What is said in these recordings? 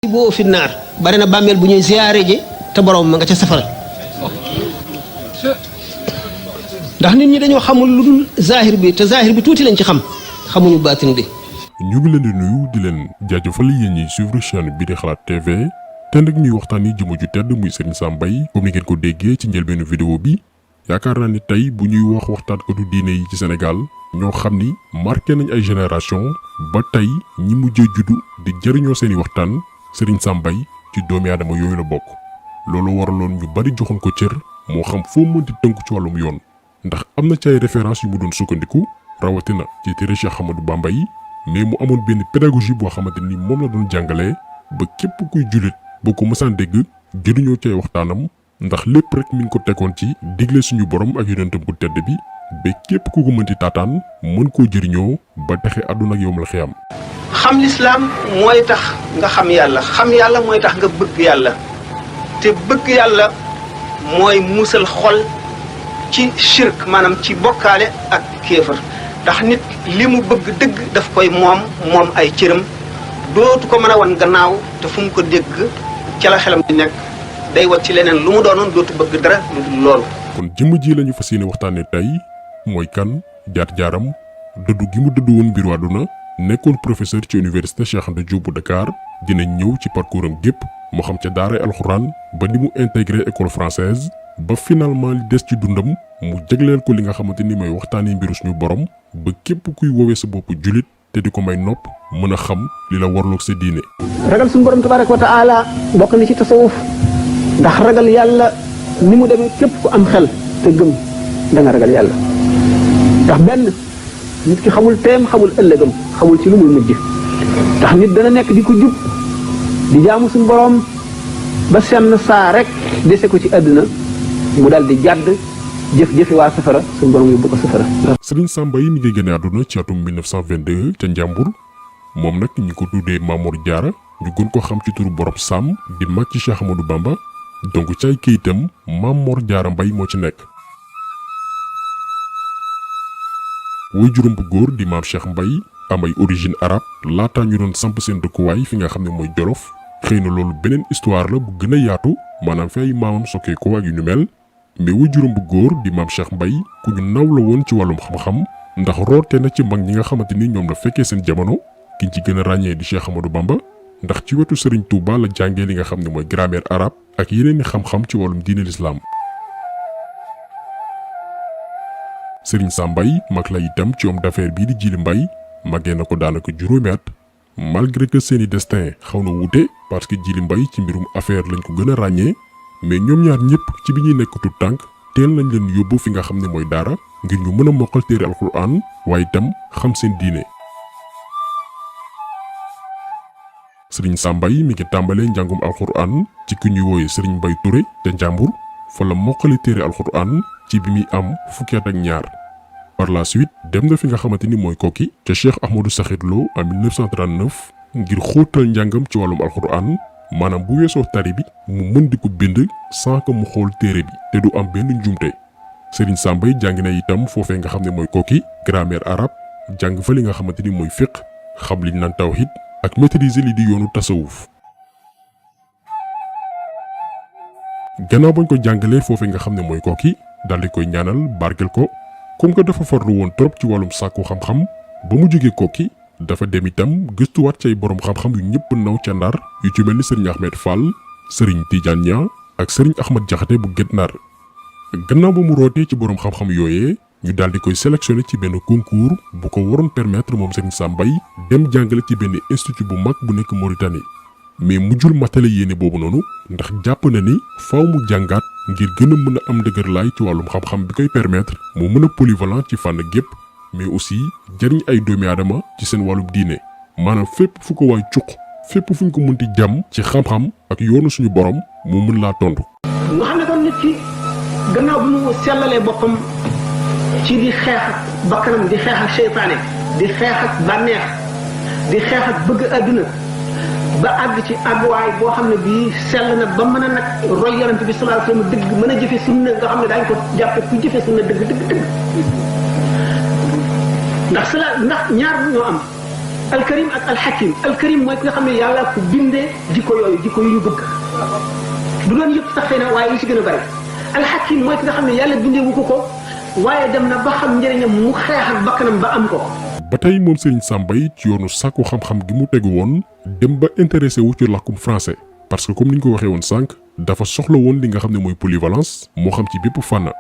boo fi naar bari na bàmmeel bu ñuy ziyaare ji te borom ma nga ca safara ndax nit ñi dañoo xamul lu dul zahir bi te zahir bi tuuti lañ ci xam xamuñu baatin bi. ñu ngi leen di nuyu di leen jaajëfal yéen ñi suivre chaîne bi di Xalaat TV te nag ñuy waxtaanee jëmm ju tedd muy Serigne Sam Mbaye comme ni ngeen ko déggee ci njëlbeenu vidéo bi yaakaar naa ni tey bu ñuy wax waxtaankatu diine yi ci Sénégal ñoo xam ni marqué nañ ay génération ba tey ñi mujjee juddu di jëriñoo seeni waxtaan Serigne Sam Mbaye ci doomi aadama yooyu la bokk loolu waraloon ñu bari joxoon ko cër moo xam foo mënti tënku ci wàllum yoon ndax am na ci ay référence yu mu doon sukkandiku rawatina ci téere Cheikh Ahmadou Bamba yi mais mu amoon benn pédagogie boo xamante ni moom la doon jàngalee ba képp kuy jullit boo ko mësaan dégg jëriñoo ci ay waxtaanam ndax lépp rek mi ngi ko tegoon ci digle suñu borom ak yonentam bu tedd bi ba képp ku ko mënti taataan mën koo jëriñoo ba taxe àdduna ak yowmal xiyam. xam lislaam mooy tax nga xam yàlla mooy tax nga bëgg yàlla te bëgg yàlla mooy muusal xol ci shirk maanaam ci bokkaale ak kéefër ndax nit li mu bëgg dëgg daf koy moom ay cëram dootu ko mën a wan gannaaw te fu mu ko dégg ca la xelam di nekk day wat ci leneen lu mu doonoon dootu bëgg dara lu dul loolu. kon jëmm ji lañu fas yéene waxtaanee tey mooy kan jaar-jaaram dëddu gi mu dëddu woon mbiru àdduna nekkoon professeur ci université Cheikh Anta Diop bu Dakar dina ñëw ci parcours am gépp moo xam ca daaray alxuraan ba ni mu intégré école française ba finalement li des ci dundam mu jagleel ko li nga xamante ni mooy waxtaanee mbiru suñu borom ba képp kuy woowee sa bopp julit te di ko may nopp mën a xam li la warloog sa diine. ragal suñu borom tabaraka wa taala bokk na ci tasawuf ndax ragal yàlla ni mu demee képp ku am xel te gëm da nga ragal yàlla ndax benn nit ki xamul teem xamul ëllëgam xamul ci lu muy mujj ndax nit dana nekk di ko jub di jaamu suñu borom ba senn saa rek dese ko ci àdduna mu dal di jàdd jëf-jëfi waa safara suñu borom yóbbu ko safara. Serigne Sam Mbaye mi ngi génne àdduna ci atum 1922 ca Njàmbur moom nag ñi ko tuddee Mamor Diarra ñu gën ko xam ci turu borom Sam di mag ci Cheikh Ahmadou Bamba donc ci ay këyitam Mamor Diarra Mbaye moo ci nekk. way juróom bu góor di maam Cheikh Mbaye am ay origine arabe laataa ñu doon samp seen dëkkuwaay fi nga xam ne mooy Jolof xëy na loolu beneen histoire la bu gën a yaatu maanaam fi ay maamam sokkee ko ak yu ñu mel mais way juróom bu góor di maam Cheikh Mbaye ku ñu naw la woon ci wàllum xam-xam ndax roote na ci mag ñi nga xamante ni ñoom la fekkee seen jamono ki ñu ci gën a ràññee di Cheikh Ahmadou Bamba ndax ci wetu Serigne Touba la jàngee li nga xam ne mooy grammaire arabe ak yeneen i xam-xam ci wàllum diine l'islam. Serigne Sam Mbaye mag la itam ci homme d'affaires bii di Djily Mbaye màggee na ko daanaka juróomi at malgré que seeni destin xaw na wuute parce que Djily Mbaye ci mbirum affaire lañ ko gën a ràññee mais ñoom ñaar ñëpp ci bi ñuy nekk tout tànk teel nañ leen yóbbu fi nga xam ne mooy daara ngir ñu mën a mokkal téere alxuraan waaye itam xam seen diine. Serigne Sam Mbaye mi ngi tàmbalee njàngum alxuraan ci ki ñuy wooye Serigne Mbaye Touré te Njàmbur fa la mokkali téere alxuraan ci bi muy am fukki at ak ñaar. par la suite dem na fi nga xamante ni mooy Koki ca Cheikh Ahmadou Sakhir Lo en 1939 ngir xóotal njàngam ci wàllum alxuraan maanaam bu weesoo tari bi mu mën di ko bind sans que mu xool téere bi te du am benn njuumte. Serigne Sam Mbaye jàng na itam foofee nga xam ne mooy Koki grammaire arabe jàng fa li nga xamante ni mooy fiqh xam liñ naan tawhid ak maîtriser li di yoonu tasawuf. gannaaw bañ ko jàngalee foofee nga xam ne mooy Koki daal di koy ñaanal barkel ko. comme que dafa farlu woon trop ci wàllum sàkku xam-xam ba mu jógee Koki dafa dem itam gëstuwaat ci ay borom xam-xam yu ñëpp naw ca Ndar yu ci mel ni Serigne Ahmed Fall Serigne Tidiane Niang ak Serigne Ahmad Jaxate bu Guet Ndar gannaaw ba mu rootee ci borom xam-xam yooyee ñu daal di koy sélectionné ci benn concours bu ko waroon permettre moom Serigne Sam Mbaye dem jàngale ci benn institut bu mag bu nekk Mauritanie mais mujjul matale yéene boobu noonu ndax jàpp na ni faaw mu jàngaat ngir gën a mën a am dëgër laay ci wàllum xam-xam bi koy permettre mu mën a polyvalent ci fànn gépp mais aussi jariñ ay doomi aadama ci seen wàllum diine maanaam fépp fu ko waay cuq fépp fu ñu ko mënti jàmm ci xam-xam ak yoonu suñu borom mu mën laa tontu. nga xam ne kon nit ki gannaaw bi mu sellalee boppam ci di xeex ak bakkanam di xeex ak seytaane di xeex ak bànneex di xeex ak bëgg àdduna ba àgg ci àgguwaay boo xam ne bii sell na ba mën a nag roy yonent bi sallallahu alayhi wasallam dëgg mën a jëfe sunna nga xam ne daañu ko jàppe ku jëfe sunna dëgg ndax ñaar ñoo am alkarim ak alxakim. alkarim mooy ki nga xam ne yàlla ku bindee jikko yooyu jikko yu ñu bëgg du doon yëpp sax xëy na waaye li ci gën a bari. alxakim mooy ki nga xam ne yàlla bindee wu ko waaye dem na ba xam njëriñam mu xeex ak bakkanam ba am ko. ba tey moom Serigne Sam Mbaye ci yoonu sàkku xam-xam gi mu tegu woon dem ba intéressé wu ci làkkum français parce que comme ni ñu ko waxee woon sànq dafa soxla woon li nga xam ne mooy polyvalence moo xam ci bépp fànn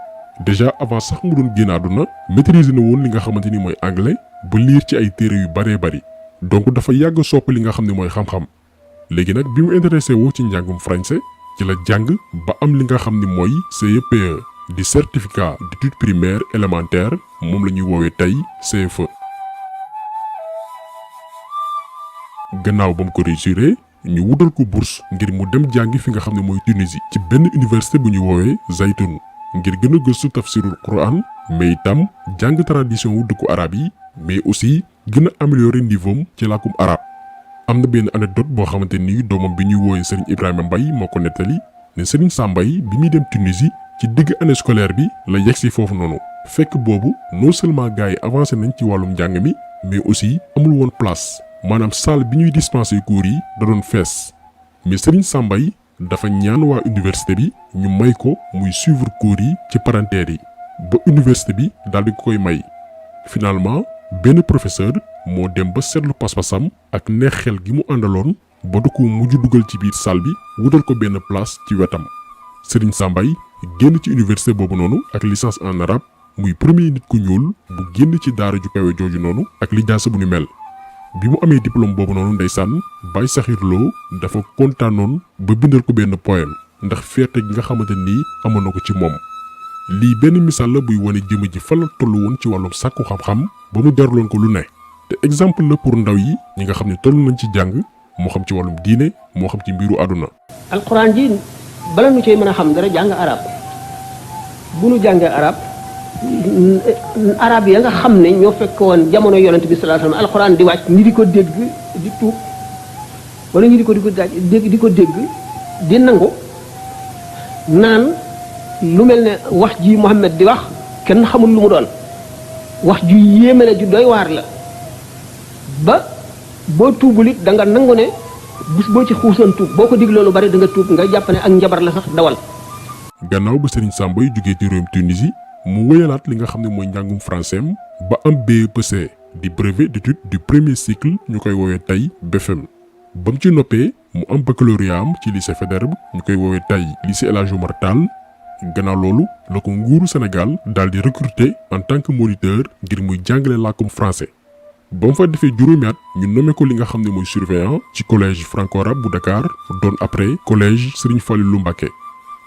déjà avant sax mu doon génn àdduna maîtriser na woon li nga xamante ni mooy anglais ba liir ci ay téere yu baree bari donc dafa yàgg sopp li nga xam ne mooy xam-xam léegi nag bi mu intéressé wu ci njàngum français ci la jàng ba am li nga xam ni mooy CEPE di certificat d'études primaires élémentaires moom la ñuy woowee tey CFE. gannaaw ba mu ko réussiré ñu wutal ko bourse ngir mu dem jàngi fi nga xam ne mooy Tunisie ci benn université bu ñuy woowee Zaytoun ngir gën a gëstu tafsirul Quran mais itam jàng tradition wu dëkku arab yi mais aussi gën a améliorer niveau am ci làkkum arab. am na benn anecdote boo xamante ni doomam bi ñuy woowee Serigne Ibrahima Mbaye moo ko nettali ne Serigne Sam Mbaye bi muy dem Tunisie ci digg année scolaire bi la yegsi foofu noonu fekk boobu non seulement gars yi avancé nañ ci wàllum njàng mi mais aussi amul woon place maanaam salle bi ñuy dispenser cours yi da doon fees mais Serigne Sam Mbaye dafa ñaan waa université bi ñu may ko muy suivre cours yi ci parentère yi ba université bi daal di koy may. finalement benn professeur moo dem ba seetlu pas-pasam ak neex xel gi mu àndaloon ba du ko mujj dugal ci biir salle bi wutal ko benn place ci wetam. Serigne Sam Mbaye génn ci université boobu noonu ak licence en arabe muy premier nit ku ñuul bu génn ci daara ju kawe jooju noonu ak lijaasa bu ni mel. bi mu amee diplôme boobu noonu ndeysaan Baye Sakhir Lo dafa kontaanoon ba bindal ko benn poème ndax fierté gi nga xamante ni amoon na ko ci moom. lii benn misaal la buy wane jëmm ji fa la toll woon ci wàllum sàkku xam-xam ba mu jaraloon ko lu ne te exemple la pour ndaw yi ñi nga xam ne toll nañ ci jàng moo xam ci wàllum diine moo xam ci mbiru àdduna. alxuraan ji bala nu cay mën a xam dara jàng arab bu nu jàngee arab ya nga xam ne ñoo fekk woon jamono yonent bi sallallahu alayhi wasallam alxuraan di wàcc ñi di ko dégg di tuub wala ñi di ko dégg di nangu naan lu mel ne wax ji Muhammad di wax kenn xamul lu mu doon wax ju yéeme la ju doy waar la ba boo tuubul it da nga nangu ne bis boo ci xuusoon tuub boo ko digloo lu bari da nga tuub nga jàpp ne ak njabar la sax dawal. gannaaw ba Serigne Sam Mbaye jógee ci réewum Tunisie mu wéyalaat li nga xam ne mooy njàngum français ba am BEPC di brevet d'études du premier cycle ñu koy woowee tey BFEM ba mu ci noppee mu am baccalauréat am ci lycée Faidherbe ñu koy woowee tey lycée El Hadji Omar Tall. gannaaw loolu la ko nguuru Sénégal daal di recruter en tant que moniteur ngir muy jàngale làkkum français ba mu fa defee juróomi at ñu nommé ko li nga xam ne mooy surveillant ci collège franco-arabe bu Dakar doon après collège Serigne Fallilou Mbacké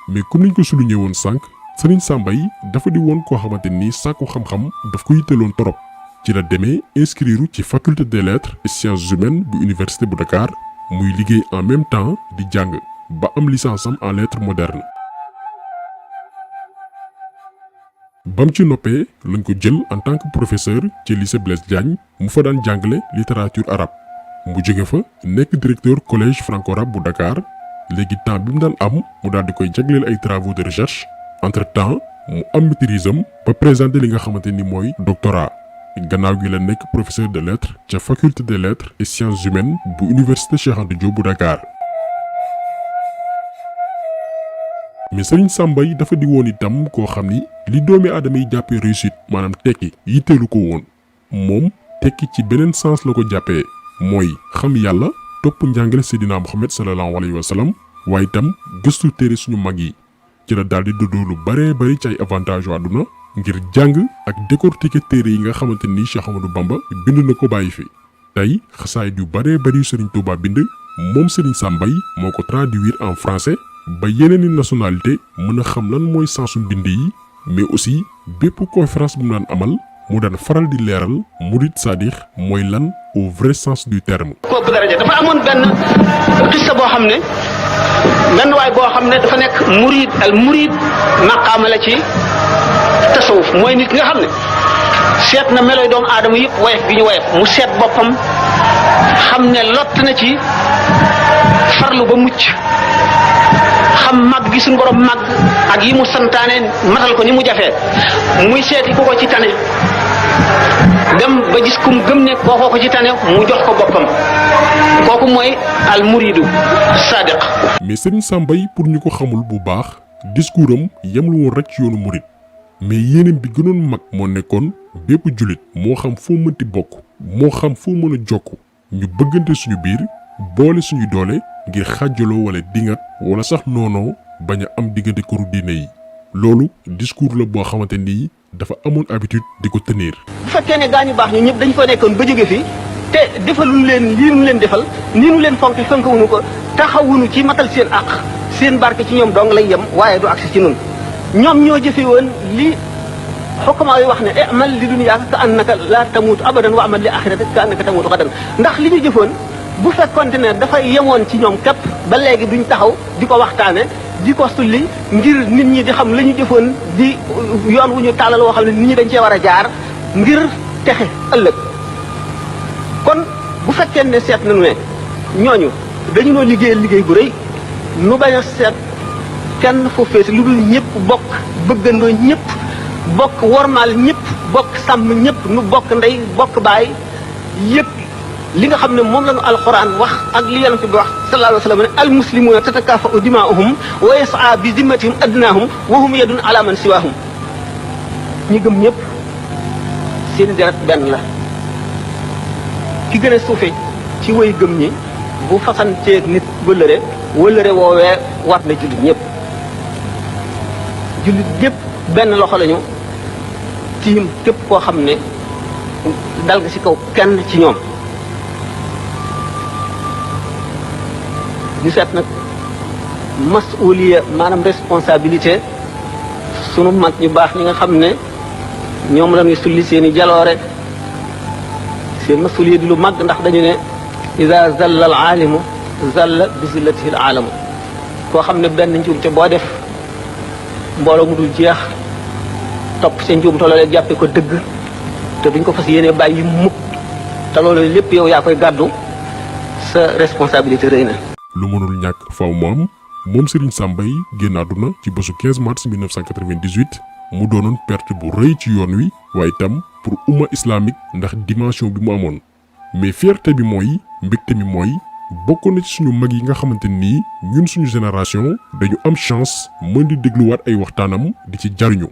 mais comme niñ ko souligné woon sànq Serigne Sam Mbaye dafa di woon koo xamante ni sàkku xam-xam daf ko yitteloon torop ci la demee inscrire ci faculté des lettres et sciences humaines bu université bu Dakar muy liggéey en même temps di jàng ba am licence am en lettres modernes. bam ci noppee lañ ko jël en tant que professeur ci lycée Blaise Diagne mu fa daan jàngale littérature arabe mu jóge fa nekk directeur collège franco-arabe bu Dakar léegi temps bi mu daan am mu daal di koy jagleel ay travaux de recherche entre temps mu am maîtrise am ba présenter li nga xamante ni mooy doctorat gannaaw gi la nekk professeur de lettres ca faculté des lettres et sciences humaines bu université Cheikh Anta Diop bu Dakar. mais Serigne Sam Mbaye dafa di woon itam koo xam ni li doomi aadama yi jàppee réussite maanaam tekki yitteelu ko woon moom tekki ci beneen sens la ko jàppee mooy xam yàlla topp njàngale Seydina Muhammad sallallahu alayhi wa sallam waaye itam gëstu téere suñu mag yi ci la daal di dëddoo lu baree bari ci ay avantage yu àdduna ngir jàng ak décortiquer téere yi nga xamante ni Cheikh Ahmadou Bamba bind na ko bàyyi fi tey xasaayid yu baree bari yu Serigne Touba bind moom Serigne Sam Mbaye moo ko traduire en français ba yeneen i nationalité mën a xam lan mooy sensu mbind yi mais aussi bépp conférence bu mu daan amal mu daan faral di leeral murid sadix mooy lan au vrai sens du terme. kooku daraja dafa amoon benn xissa boo xam ne benn waay boo xam ne dafa nekk murid al murid maqaama la ci tasawuf mooy nit nga xam ne seet na meloy doomu aadama yëpp woyof gi ñu woyof mu seet boppam xam ne lott na ci farlu ba mucc xam mag gi suñu borom mag ak yi mu santaane matal ko ni mu jafee muy seeti ku ko ci tane dem ba gis kum gëm ne kookoo ko ci tane mu jox ko boppam kooku mooy al muridu sadiq. mais Serigne Sam Mbaye pour ñu ko xamul bu baax discours am yemlu woon rek ci yoonu murid mais yéeneen bi gënoon mag moo nekkoon bépp jullit moo xam foo mënti bokk moo xam foo mën a jokk ñu bëggante suñu biir boole suñu doole ngir xàjjaloo wala dingat wala sax noonoo bañ a am diggante këru diine yi loolu discours la boo xamante ni dafa amoon habitude di ko tenir. bu fekkee ne gaa ñu baax ñu ñëpp dañ ko nekkoon ba jóge fi te defaluñu leen lii nu leen defal nii nu leen fonk fonkawuñu ko taxawuñu ci matal seen àq seen barke ci ñoom dong lay yem waaye du agsi ci nun ñoom ñoo jëfe woon li xokkamaa yi wax ne amal li dunyaaka ka annaka la tamuutu abadan wa amal li axiratika ka annaka tamuutu xadan ndax li ñu jëfoon bu fekkonte ne dafay yemoon ci ñoom képp ba léegi duñ taxaw di ko waxtaane di ko sulli ngir nit ñi di xam la ñu jëfoon di yoon wu ñu tàllal woo xam ne nit ñi dañ cee war a jaar ngir texe ëllëg kon bu fekkee ne seet nañu ne ñooñu dañu noo liggéeyal liggéey bu rëy nu bañ a seet kenn fu fees lu dul ñëpp bokk bëggandoo ñëpp bokk wormaal ñëpp bokk sàmm ñëpp nu bokk ndey bokk baay yëpp li nga xam ne moom la ñu alxuraan wax ak li yonent bi wax sallallahu alayhi wa sallam ne al muslimuuna tatakaafa'u dimaa'uhum wa yas'a bi zimmatihim adnaahum wa hum yadun ala man siwaahum ñi gëm ñëpp seen deret benn la ki gën a suufe ci way gëm ñi bu fasanteeg nit wëllëre woowee war na jullit ñëpp benn loxo lañu tiim képp koo xam ne dal nga ci kaw kenn ci ñoom ñu seet nag masuliya maanaam responsabilité sunu mag ñu baax ñi nga xam ne ñoom la ñuy sulli seen i jaloore seen masuliya di lu mag ndax dañu ne ida zalla al aalimu zalla bi zillatihi al aalamu koo xam ne benn njuumte boo def mbooloo mu dul jeex topp seen njuumte loolee jàppe ko dëgg te duñ ko fas yéene bàyyi mukk te loolu lépp yow yaa koy gàddu sa responsabilité rëy na. lu mënul ñàkk faw mu am moom Serigne Sam Mbaye génn àdduna ci bésu 15 mars 1998 mu doonoon perte bu rëy ci yoon wi waaye itam pour umma islamique ndax dimension bi mu amoon mais fierté bi mooy mbégte mi mooy bokk na ci suñu mag yi nga xamante nii ñun suñu génération dañu am chance mën di dégluwaat ay waxtaanam di ci jariñu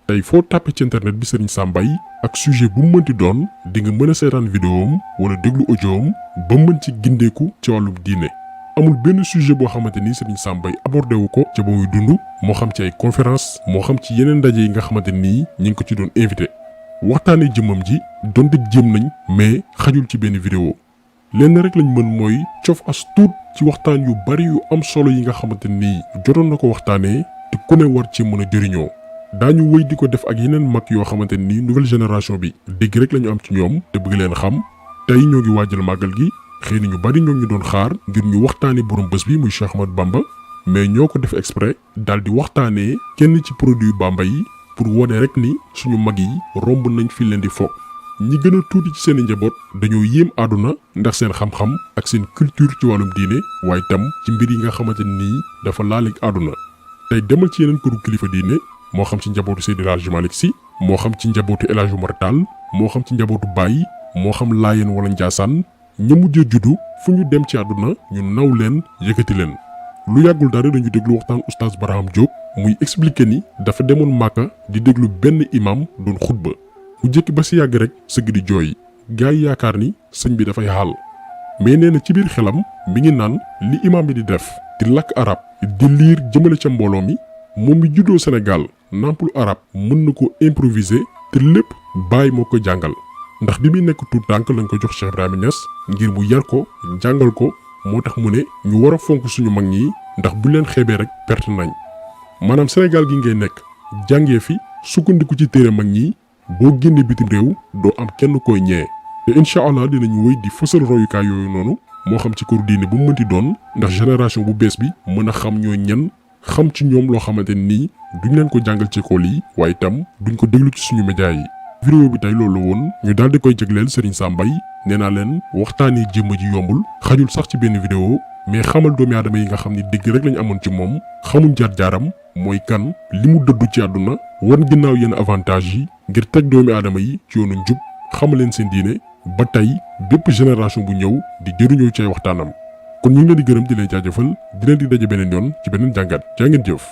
tey foo tàppe ci internet bi Serigne Sam Mbaye ak sujet bu mu mënti doon di nga mën a seetaan vidéom wala déglu audioom ba mën ci gindeeku ci wàllum diine amul benn sujet boo xamante ni Serigne Sam Mbaye abordé wu ko ca ba muy dund moo xam ci ay conférence moo xam ci yeneen ndaje yi nga xamante nii ñi ngi ko ci doon invité waxtaanee jëmmam ji donte jéem nañ mais xajul ci benn vidéo lenn rek lañ mën mooy cof as tuut ci waxtaan yu bari yu am solo yi nga xamante nii jotoon na ko waxtaanee te ku ne war ci mën a jëriñoo daañu wëy di ko def ak yeneen mag yoo xamante nii nouvelle génération bi dégg rek lañu am ci ñoom te bëgg leen xam tey ñoo ngi waajal màggal gi xëy na ñu bari ñoo ñu doon xaar ngir ñu waxtaanee borom bés bi muy Cheikh Ahmadou Bamba mais ñoo ko def exprès daal di waxtaanee kenn ci produit Bamba yi pour wone rek ni suñu mag yi romb nañ fi leen di fo ñi gën a tuuti ci seen i njaboot dañoo yéem àdduna ndax seen xam-xam ak seen culture ci wàllum diine waaye tam ci mbir yi nga xamante nii dafa laaleeg àdduna tey demal ci yeneen këru kilifa diine moo xam ci njabootu Seydi El Hadji Malick Sy moo xam ci njabootu El Hadji Oumar Tall moo xam ci njabootu Baye moo xam Laayeen wala Njaasaan ña mujjee juddu fu ñu dem ci àdduna ñu naw leen yëkkati leen lu yàggul dara dañu déglu waxtaan oustaz Barham Diop muy expliquer ni dafa demoon Màkka di déglu benn imam doon xutba mu jékki ba si yàgg rek sëgg di jooy gars yi yaakaar ni sëñ bi dafay xaal mais nee na ci biir xelam mi ngi naan li imam bi di def di lakk arab di liir jëmale ca mbooloo mi moom mi juddoo Sénégal nampul arab mën na ko improviser te lépp Baye moo ko jàngal ndax bi muy nekk tout tànk lañ ko jox Cheikh Ibrahima Niass ngir mu yar ko jàngal ko moo tax mu ne ñu war a fonk suñu mag ñi ndax bu leen xeebee rek perte nañ maanaam Sénégal gi ngay nekk jàngee fi sukkandiku ci téere mag ñi boo génnee bitim réew doo am kenn koy ñee te incha allah dinañu wéy di fësal royukaay yooyu noonu moo xam ci këru diine bu mu mënti doon ndax génération bu bees bi mën a xam ñoo ñan xam ci ñoom loo xamante nii duñ leen ko jàngal ci école yi waaye itam duñ ko déglu ci suñu média yi. vidéo bi tey loolu woon ñu daal di koy jagleel Serigne Sam Mbaye nee naa leen waxtaanee jëmm ji yombul xajul sax ci benn vidéo mais xamal doomi aadama yi nga xam ni dégg rek lañu amoon ci moom xamuñ jaar-jaaram mooy kan li mu dëddu ci àdduna wan ginnaaw yenn avantage yi ngir teg doomi aadama yi ci yoonu njub xamal leen seen diine ba tey bépp génération bu ñëw di jëriñoo ci ay waxtaanam kon ñu ngi leen di gërëm di leen jaajëfal di leen di daje beneen yoon ci beneen jàngat jaa ngeen jëf.